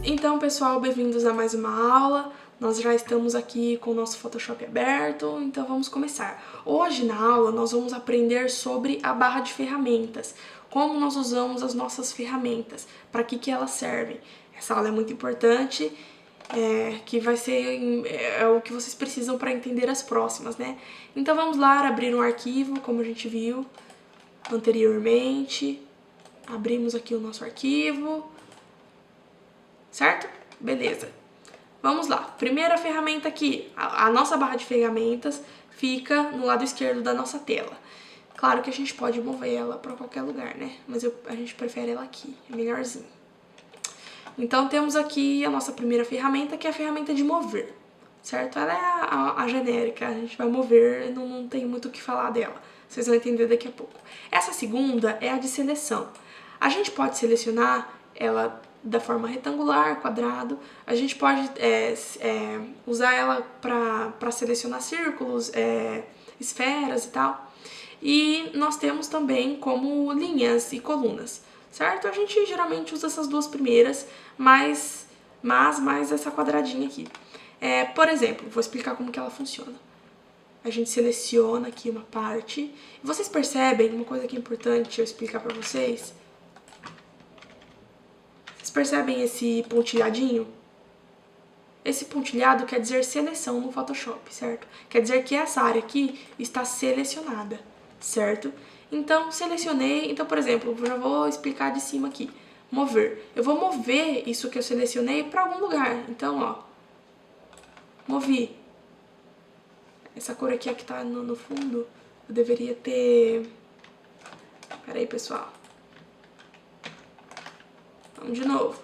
Então, pessoal, bem-vindos a mais uma aula. Nós já estamos aqui com o nosso Photoshop aberto, então vamos começar. Hoje na aula nós vamos aprender sobre a barra de ferramentas, como nós usamos as nossas ferramentas, para que elas servem. Essa aula é muito importante, que vai ser o que vocês precisam para entender as próximas, né? Então vamos lá abrir um arquivo, como a gente viu anteriormente. Abrimos aqui o nosso arquivo, certo? Beleza. Vamos lá. Primeira ferramenta aqui. A nossa barra de ferramentas fica no lado esquerdo da nossa tela. Claro que a gente pode mover ela para qualquer lugar, né? Mas a gente prefere ela aqui, é melhorzinho. Então temos aqui a nossa primeira ferramenta, que é a ferramenta de mover, certo? Ela é a genérica, a gente vai mover, não tem muito o que falar dela. Vocês vão entender daqui a pouco. Essa segunda é a de seleção. A gente pode selecionar ela da forma retangular, quadrado. A gente pode usar ela para selecionar círculos, esferas e tal. E nós temos também como linhas e colunas, certo? A gente geralmente usa essas duas primeiras, mas mais essa quadradinha aqui. Por exemplo, vou explicar como que ela funciona. A gente seleciona aqui uma parte. E vocês percebem, uma coisa que é importante eu explicar para vocês. Vocês percebem esse pontilhadinho? Esse pontilhado quer dizer seleção no Photoshop, certo? Quer dizer que essa área aqui está selecionada, certo? Então, selecionei. Então, por exemplo, eu já vou explicar de cima aqui. Mover. Eu vou mover isso que eu selecionei para algum lugar. Então, ó. Movi. Essa cor aqui, ó, que tá no fundo, eu deveria ter... Pera aí, pessoal. Vamos de novo.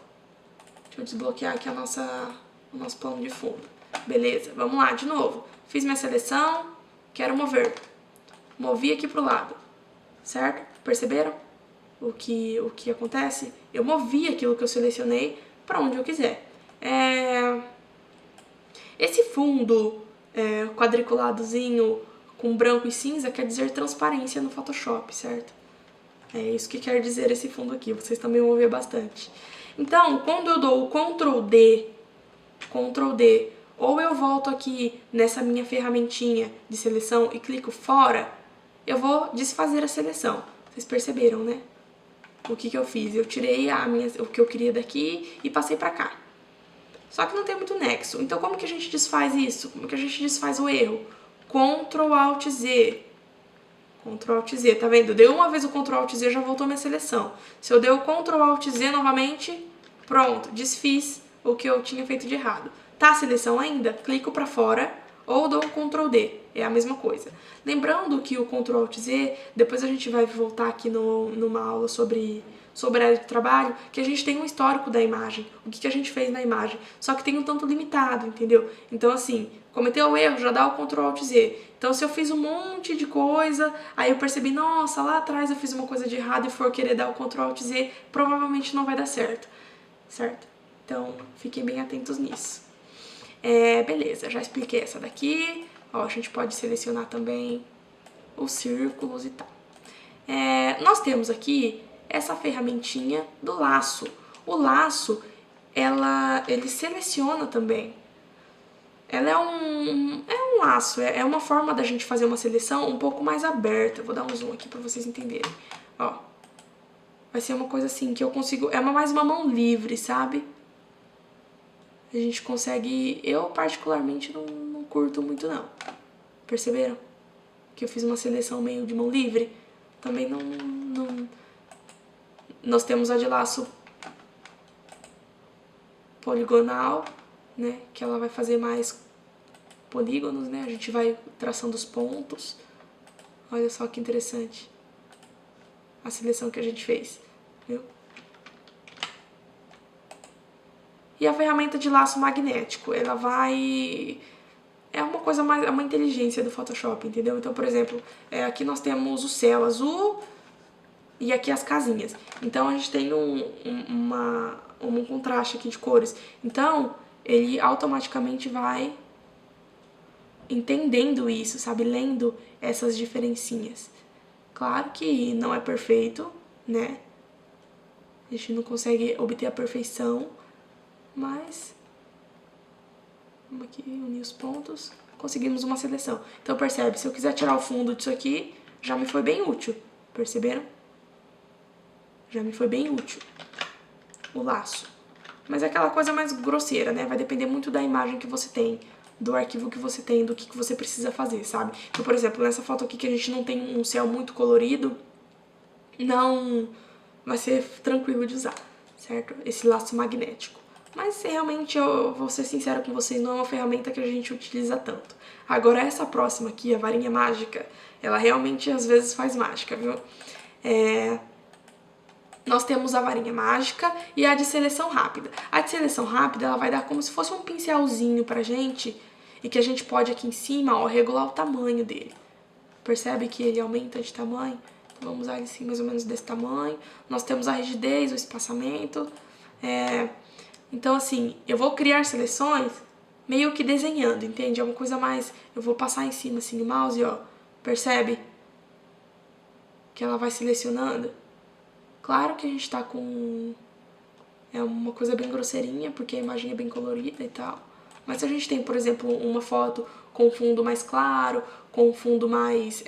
Deixa eu desbloquear aqui o nosso plano de fundo. Beleza, vamos lá, de novo. Fiz minha seleção, quero mover. Movi aqui pro lado, certo? Perceberam o que acontece? Eu movi aquilo que eu selecionei para onde eu quiser. Esse fundo quadriculadozinho com branco e cinza quer dizer transparência no Photoshop, certo? É isso que quer dizer esse fundo aqui, vocês também vão ver bastante. Então, quando eu dou o Ctrl D, ou eu volto aqui nessa minha ferramentinha de seleção e clico fora, eu vou desfazer a seleção. Vocês perceberam, né? O que eu fiz? Eu tirei o que eu queria daqui e passei pra cá. Só que não tem muito nexo. Então, como que a gente desfaz isso? Como que a gente desfaz o erro? Ctrl Alt Z. Ctrl Alt Z, tá vendo? Deu uma vez o Ctrl Alt Z, já voltou minha seleção. Se eu der o Ctrl Alt Z novamente, pronto, desfiz o que eu tinha feito de errado. Tá a seleção ainda? Clico pra fora ou dou um Ctrl D, é a mesma coisa. Lembrando que o Ctrl Alt Z, depois a gente vai voltar aqui numa aula sobre a área de trabalho, que a gente tem um histórico da imagem, o que a gente fez na imagem, só que tem um tanto limitado, entendeu? Então assim, cometeu o erro, já dá o Ctrl Alt Z. Então se eu fiz um monte de coisa, aí eu percebi, nossa, lá atrás eu fiz uma coisa de errado e for querer dar o Ctrl Alt Z, provavelmente não vai dar certo, certo? Então fiquem bem atentos nisso. Beleza, já expliquei essa daqui. Ó, a gente pode selecionar também os círculos e tal. Nós temos aqui essa ferramentinha do laço. O laço, ele seleciona também. Ela é um laço, é uma forma da gente fazer uma seleção um pouco mais aberta. Vou dar um zoom aqui pra vocês entenderem. Ó, vai ser uma coisa assim que eu consigo... mais uma mão livre, sabe? A gente consegue... Eu, particularmente, não curto muito, não. Perceberam? Que eu fiz uma seleção meio de mão livre. Também não... Nós temos a de laço poligonal, né? Que ela vai fazer mais polígonos, né? A gente vai traçando os pontos. Olha só que interessante a seleção que a gente fez, viu? E a ferramenta de laço magnético, ela vai... É uma coisa mais... É uma inteligência do Photoshop, entendeu? Então, por exemplo, aqui nós temos o céu azul e aqui as casinhas. Então, a gente tem um contraste aqui de cores. Então, ele automaticamente vai entendendo isso, sabe? Lendo essas diferencinhas. Claro que não é perfeito, né? A gente não consegue obter a perfeição, mas vamos aqui unir os pontos, conseguimos uma seleção. Então percebe, se eu quiser tirar o fundo disso aqui, já me foi bem útil, perceberam? Já me foi bem útil o laço. Mas é aquela coisa mais grosseira, né? Vai depender muito da imagem que você tem, do arquivo que você tem, do que você precisa fazer, sabe? Então, por exemplo, nessa foto aqui que a gente não tem um céu muito colorido, não vai ser tranquilo de usar, certo? Esse laço magnético. Mas realmente, eu vou ser sincera com vocês, não é uma ferramenta que a gente utiliza tanto. Agora, essa próxima aqui, a varinha mágica, ela realmente às vezes faz mágica, viu? Nós temos a varinha mágica e a de seleção rápida. A de seleção rápida, ela vai dar como se fosse um pincelzinho pra gente e que a gente pode aqui em cima, ó, regular o tamanho dele. Percebe que ele aumenta de tamanho? Então, vamos usar ele assim, mais ou menos desse tamanho. Nós temos a rigidez, o espaçamento. Então, assim, eu vou criar seleções meio que desenhando, entende? É uma coisa mais... Eu vou passar em cima, assim, o mouse, ó. Percebe? Que ela vai selecionando. Claro que a gente tá com... É uma coisa bem grosseirinha, porque a imagem é bem colorida e tal. Mas se a gente tem, por exemplo, uma foto com fundo mais claro, com fundo mais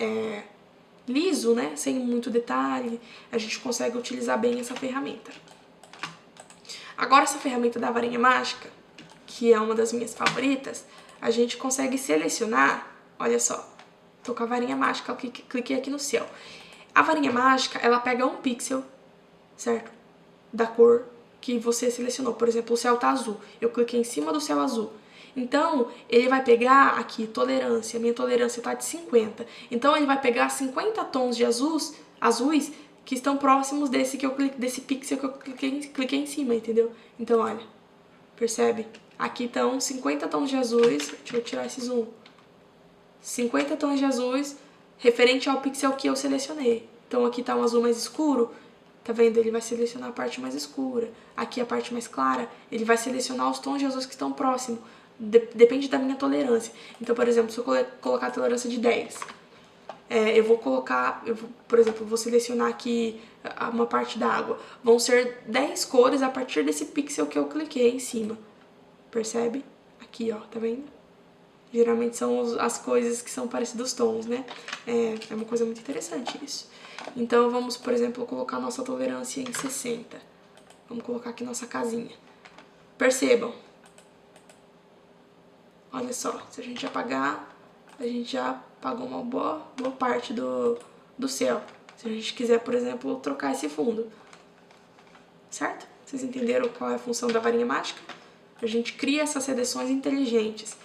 liso, né? Sem muito detalhe, a gente consegue utilizar bem essa ferramenta. Agora, essa ferramenta da varinha mágica, que é uma das minhas favoritas, a gente consegue selecionar, olha só, tô com a varinha mágica, eu cliquei aqui no céu. A varinha mágica, ela pega um pixel, certo? Da cor que você selecionou. Por exemplo, o céu tá azul. Eu cliquei em cima do céu azul. Então, ele vai pegar aqui, tolerância. Minha tolerância tá de 50. Então, ele vai pegar 50 tons de azuis que estão próximos desse pixel que eu cliquei em cima, entendeu? Então, olha, percebe? Aqui estão 50 tons de azuis. Deixa eu tirar esse zoom. 50 tons de azuis referente ao pixel que eu selecionei. Então, aqui tá um azul mais escuro. Tá vendo? Ele vai selecionar a parte mais escura. Aqui a parte mais clara, ele vai selecionar os tons de azuis que estão próximos. Depende da minha tolerância. Então, por exemplo, se eu colocar a tolerância de 10, eu vou colocar, por exemplo, vou selecionar aqui uma parte da água. Vão ser 10 cores a partir desse pixel que eu cliquei em cima. Percebe? Aqui, ó, tá vendo? Geralmente são as coisas que são parecidos tons, né? É uma coisa muito interessante isso. Então, vamos, por exemplo, colocar nossa tolerância em 60. Vamos colocar aqui nossa casinha. Percebam. Olha só, se a gente apagar, a gente já apagou uma boa parte do céu. Se a gente quiser, por exemplo, trocar esse fundo. Certo? Vocês entenderam qual é a função da varinha mágica? A gente cria essas seleções inteligentes.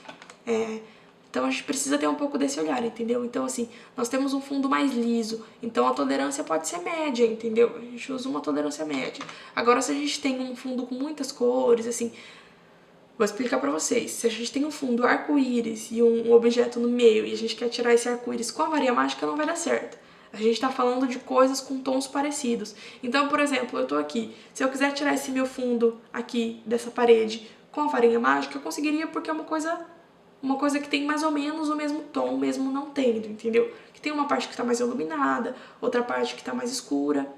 Então, a gente precisa ter um pouco desse olhar, entendeu? Então, assim, nós temos um fundo mais liso, então a tolerância pode ser média, entendeu? A gente usa uma tolerância média. Agora, se a gente tem um fundo com muitas cores, assim, vou explicar pra vocês. Se a gente tem um fundo arco-íris e um objeto no meio e a gente quer tirar esse arco-íris com a varinha mágica, não vai dar certo. A gente tá falando de coisas com tons parecidos. Então, por exemplo, eu tô aqui. Se eu quiser tirar esse meu fundo aqui dessa parede com a varinha mágica, eu conseguiria porque é uma coisa que tem mais ou menos o mesmo tom, mesmo não tendo, entendeu? Que tem uma parte que tá mais iluminada, outra parte que tá mais escura.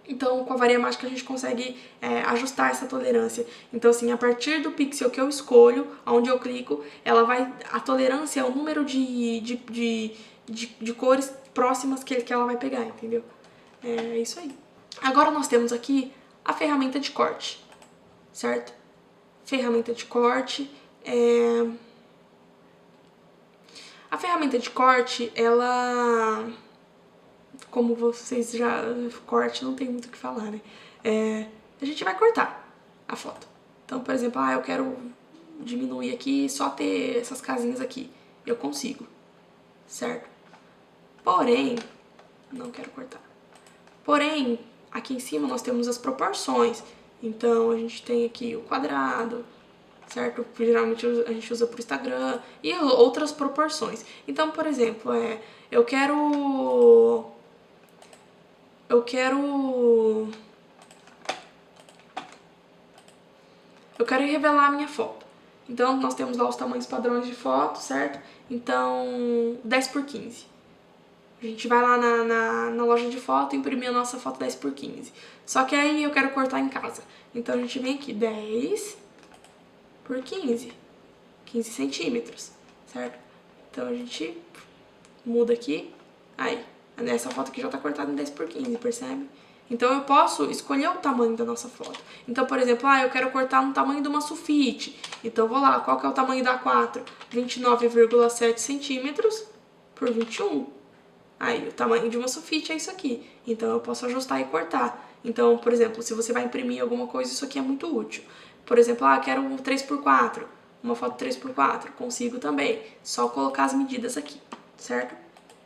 Então, com a varinha mágica a gente consegue ajustar essa tolerância. Então, assim, a partir do pixel que eu escolho, onde eu clico, a tolerância é o número de cores próximas que ela vai pegar, entendeu? É isso aí. Agora nós temos aqui a ferramenta de corte, certo? Ferramenta de corte, A ferramenta de corte, ela... Como vocês já... Corte não tem muito o que falar, né? A gente vai cortar a foto. Então, por exemplo, eu quero diminuir aqui, só ter essas casinhas aqui. Eu consigo, certo? Porém, não quero cortar. Porém, aqui em cima nós temos as proporções. Então, a gente tem aqui o quadrado, certo? Geralmente a gente usa pro Instagram e outras proporções. Então, por exemplo, eu quero revelar a minha foto. Então, nós temos lá os tamanhos padrões de foto, certo? Então, 10 por 15. A gente vai lá na loja de foto e imprimir a nossa foto 10 por 15. Só que aí eu quero cortar em casa. Então, a gente vem aqui, 10 por 15. 15 centímetros, certo? Então, a gente muda aqui. Aí, essa foto aqui já tá cortada em 10 por 15, percebe? Então, eu posso escolher o tamanho da nossa foto. Então, por exemplo, eu quero cortar no tamanho de uma sulfite. Então, eu vou lá, qual que é o tamanho da A4? 29,7 centímetros por 21. Aí, o tamanho de uma sulfite é isso aqui. Então, eu posso ajustar e cortar. Então, por exemplo, se você vai imprimir alguma coisa, isso aqui é muito útil. Por exemplo, quero um 3x4, uma foto 3x4. Consigo também. Só colocar as medidas aqui, certo?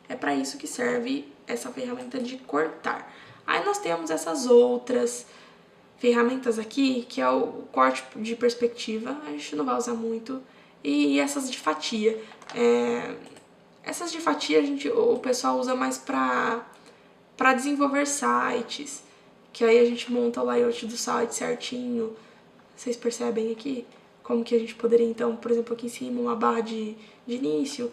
É para isso que serve essa ferramenta de cortar. Aí nós temos essas outras ferramentas aqui, que é o corte de perspectiva, a gente não vai usar muito, e essas de fatia. Essas de fatia o pessoal usa mais para desenvolver sites, que aí a gente monta o layout do site certinho. Vocês percebem aqui como que a gente poderia, então, por exemplo, aqui em cima, uma barra de início,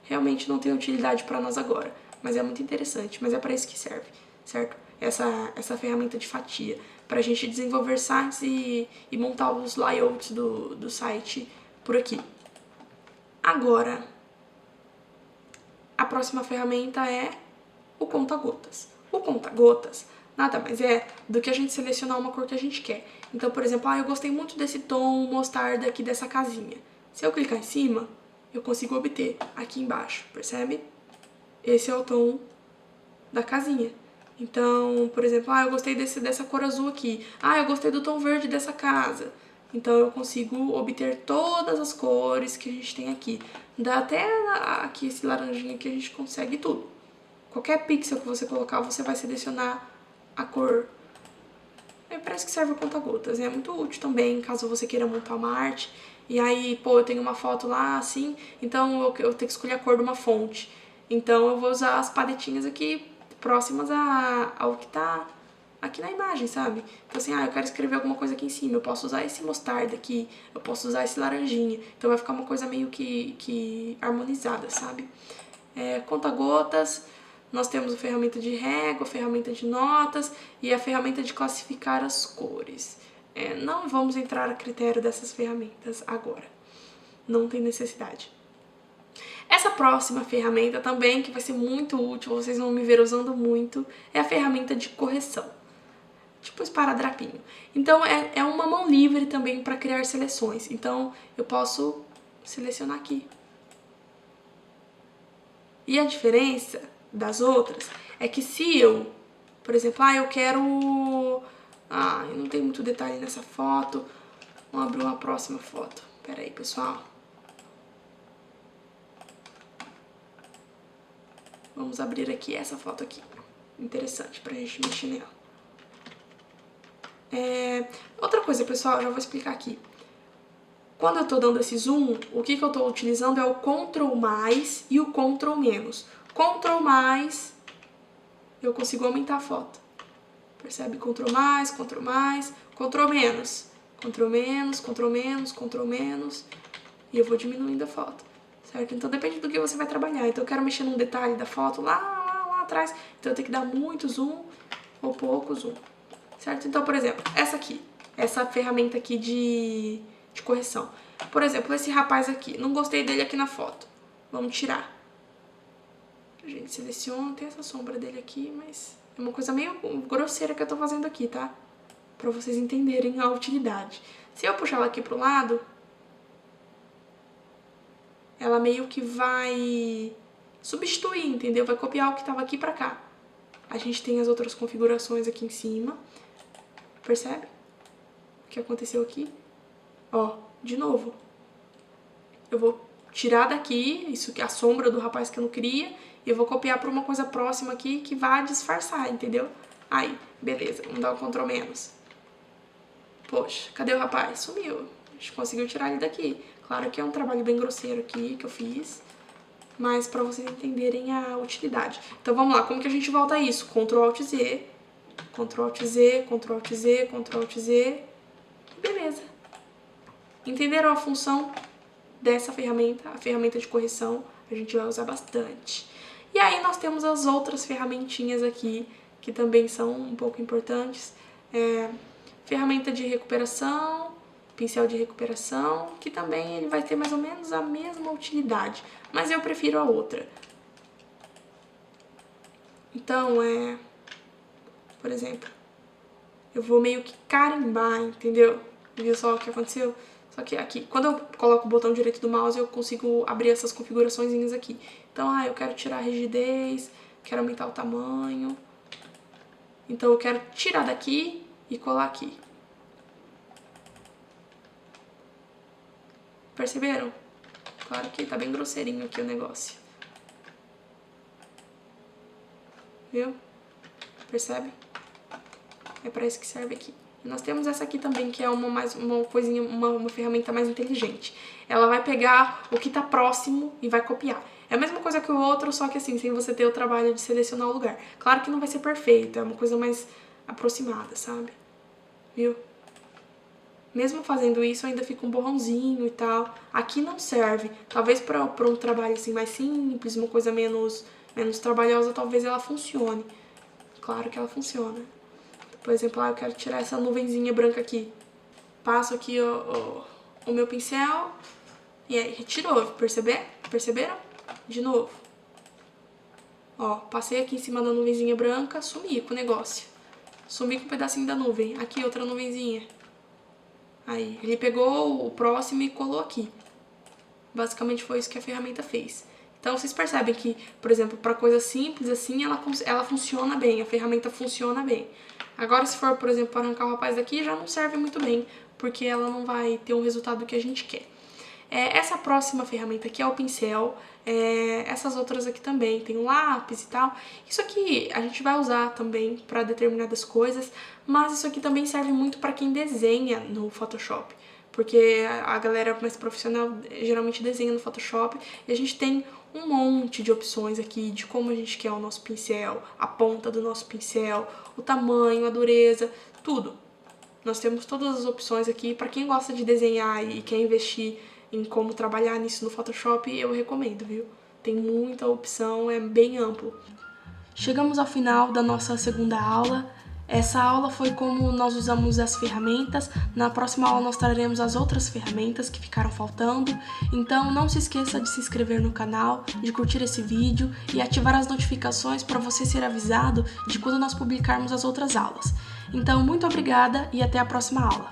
realmente não tem utilidade para nós agora, mas é muito interessante, mas é para isso que serve, certo? Essa ferramenta de fatia, para a gente desenvolver sites e montar os layouts do site por aqui. Agora, a próxima ferramenta é o conta-gotas. O conta-gotas nada mais é do que a gente selecionar uma cor que a gente quer. Então, por exemplo, eu gostei muito desse tom mostarda aqui dessa casinha. Se eu clicar em cima, eu consigo obter aqui embaixo, percebe? Esse é o tom da casinha. Então, por exemplo, eu gostei dessa cor azul aqui. Eu gostei do tom verde dessa casa. Então, eu consigo obter todas as cores que a gente tem aqui. Dá até aqui esse laranjinha que a gente consegue tudo. Qualquer pixel que você colocar, você vai selecionar a cor. Parece que serve o conta-gotas. É muito útil também, caso você queira montar uma arte. E aí, eu tenho uma foto lá, assim, então eu tenho que escolher a cor de uma fonte. Então, eu vou usar as paletinhas aqui próximas ao que tá aqui na imagem, sabe? Então, assim, eu quero escrever alguma coisa aqui em cima, eu posso usar esse mostarda aqui, eu posso usar esse laranjinha. Então, vai ficar uma coisa meio que harmonizada, sabe? Conta-gotas, nós temos a ferramenta de régua, a ferramenta de notas e a ferramenta de classificar as cores. Não vamos entrar a critério dessas ferramentas agora. Não tem necessidade. Essa próxima ferramenta também, que vai ser muito útil, vocês vão me ver usando muito, é a ferramenta de correção. Tipo esparadrapinho. Então, é uma mão livre também para criar seleções. Então, eu posso selecionar aqui. E a diferença das outras é que se eu, por exemplo, eu quero... não tem muito detalhe nessa foto. Vamos abrir uma próxima foto. Pera aí, pessoal. Vamos abrir aqui essa foto aqui. Interessante pra gente mexer nela. Outra coisa, pessoal, eu já vou explicar aqui. Quando eu tô dando esse zoom, o que eu tô utilizando é o Ctrl mais e o Ctrl menos. Ctrl mais, eu consigo aumentar a foto. Percebe? Ctrl mais, Ctrl mais, Ctrl menos. Ctrl menos, Ctrl menos, Ctrl menos. E eu vou diminuindo a foto. Certo? Então depende do que você vai trabalhar. Então eu quero mexer num detalhe da foto lá atrás. Então eu tenho que dar muito zoom ou pouco zoom. Certo? Então, por exemplo, essa ferramenta aqui de correção. Por exemplo, esse rapaz aqui. Não gostei dele aqui na foto. Vamos tirar. A gente seleciona, tem essa sombra dele aqui, mas é uma coisa meio grosseira que eu tô fazendo aqui, tá? Pra vocês entenderem a utilidade. Se eu puxar ela aqui pro lado, ela meio que vai substituir, entendeu? Vai copiar o que tava aqui pra cá. A gente tem as outras configurações aqui em cima. Percebe? O que aconteceu aqui? De novo. Eu vou tirar daqui, isso que é a sombra do rapaz que eu não queria, e eu vou copiar pra uma coisa próxima aqui que vai disfarçar, entendeu? Aí, beleza, vamos dar um Ctrl menos. Poxa, cadê o rapaz? Sumiu. A gente conseguiu tirar ele daqui. Claro que é um trabalho bem grosseiro aqui que eu fiz, mas pra vocês entenderem a utilidade. Então vamos lá, como que a gente volta a isso? Ctrl Alt Z, Ctrl Alt Z, Ctrl Alt Z, Ctrl Alt Z, beleza. Entenderam a função dessa ferramenta? A ferramenta de correção a gente vai usar bastante. E aí nós temos as outras ferramentinhas aqui, que também são um pouco importantes. Ferramenta de recuperação, pincel de recuperação, que também ele vai ter mais ou menos a mesma utilidade, mas eu prefiro a outra. Então, por exemplo, eu vou meio que carimbar, entendeu? Viu só o que aconteceu? Só que aqui, quando eu coloco o botão direito do mouse, eu consigo abrir essas configuraçõezinhas aqui. Então, eu quero tirar a rigidez, quero aumentar o tamanho. Então, eu quero tirar daqui e colar aqui. Perceberam? Claro que tá bem grosseirinho aqui o negócio. Viu? Percebe? É pra isso que serve aqui. E nós temos essa aqui também, que é uma ferramenta mais inteligente. Ela vai pegar o que tá próximo e vai copiar. É a mesma coisa que o outro, só que assim, sem você ter o trabalho de selecionar o lugar. Claro que não vai ser perfeito, é uma coisa mais aproximada, sabe? Viu? Mesmo fazendo isso, ainda fica um borrãozinho e tal. Aqui não serve. Talvez para um trabalho assim mais simples, uma coisa menos trabalhosa, talvez ela funcione. Claro que ela funciona. Por exemplo, eu quero tirar essa nuvenzinha branca aqui. Passo aqui o meu pincel e aí retirou. Perceberam? De novo. Ó, passei aqui em cima da nuvenzinha branca, sumi com o negócio. Sumi com um pedacinho da nuvem. Aqui outra nuvenzinha. Aí, ele pegou o próximo e colou aqui. Basicamente foi isso que a ferramenta fez. Então, vocês percebem que, por exemplo, para coisa simples assim, ela funciona bem, a ferramenta funciona bem. Agora, se for, por exemplo, para arrancar o rapaz daqui, já não serve muito bem, porque ela não vai ter o resultado que a gente quer. Essa próxima ferramenta aqui é o pincel, essas outras aqui também, tem o lápis e tal. Isso aqui a gente vai usar também para determinadas coisas, mas isso aqui também serve muito para quem desenha no Photoshop, porque a galera mais profissional geralmente desenha no Photoshop e a gente tem um monte de opções aqui de como a gente quer o nosso pincel, a ponta do nosso pincel, o tamanho, a dureza, tudo. Nós temos todas as opções aqui. Para quem gosta de desenhar e quer investir em como trabalhar nisso no Photoshop, eu recomendo, viu? Tem muita opção, é bem amplo. Chegamos ao final da nossa segunda aula. Essa aula foi como nós usamos as ferramentas. Na próxima aula nós traremos as outras ferramentas que ficaram faltando. Então não se esqueça de se inscrever no canal, de curtir esse vídeo e ativar as notificações para você ser avisado de quando nós publicarmos as outras aulas. Então muito obrigada e até a próxima aula.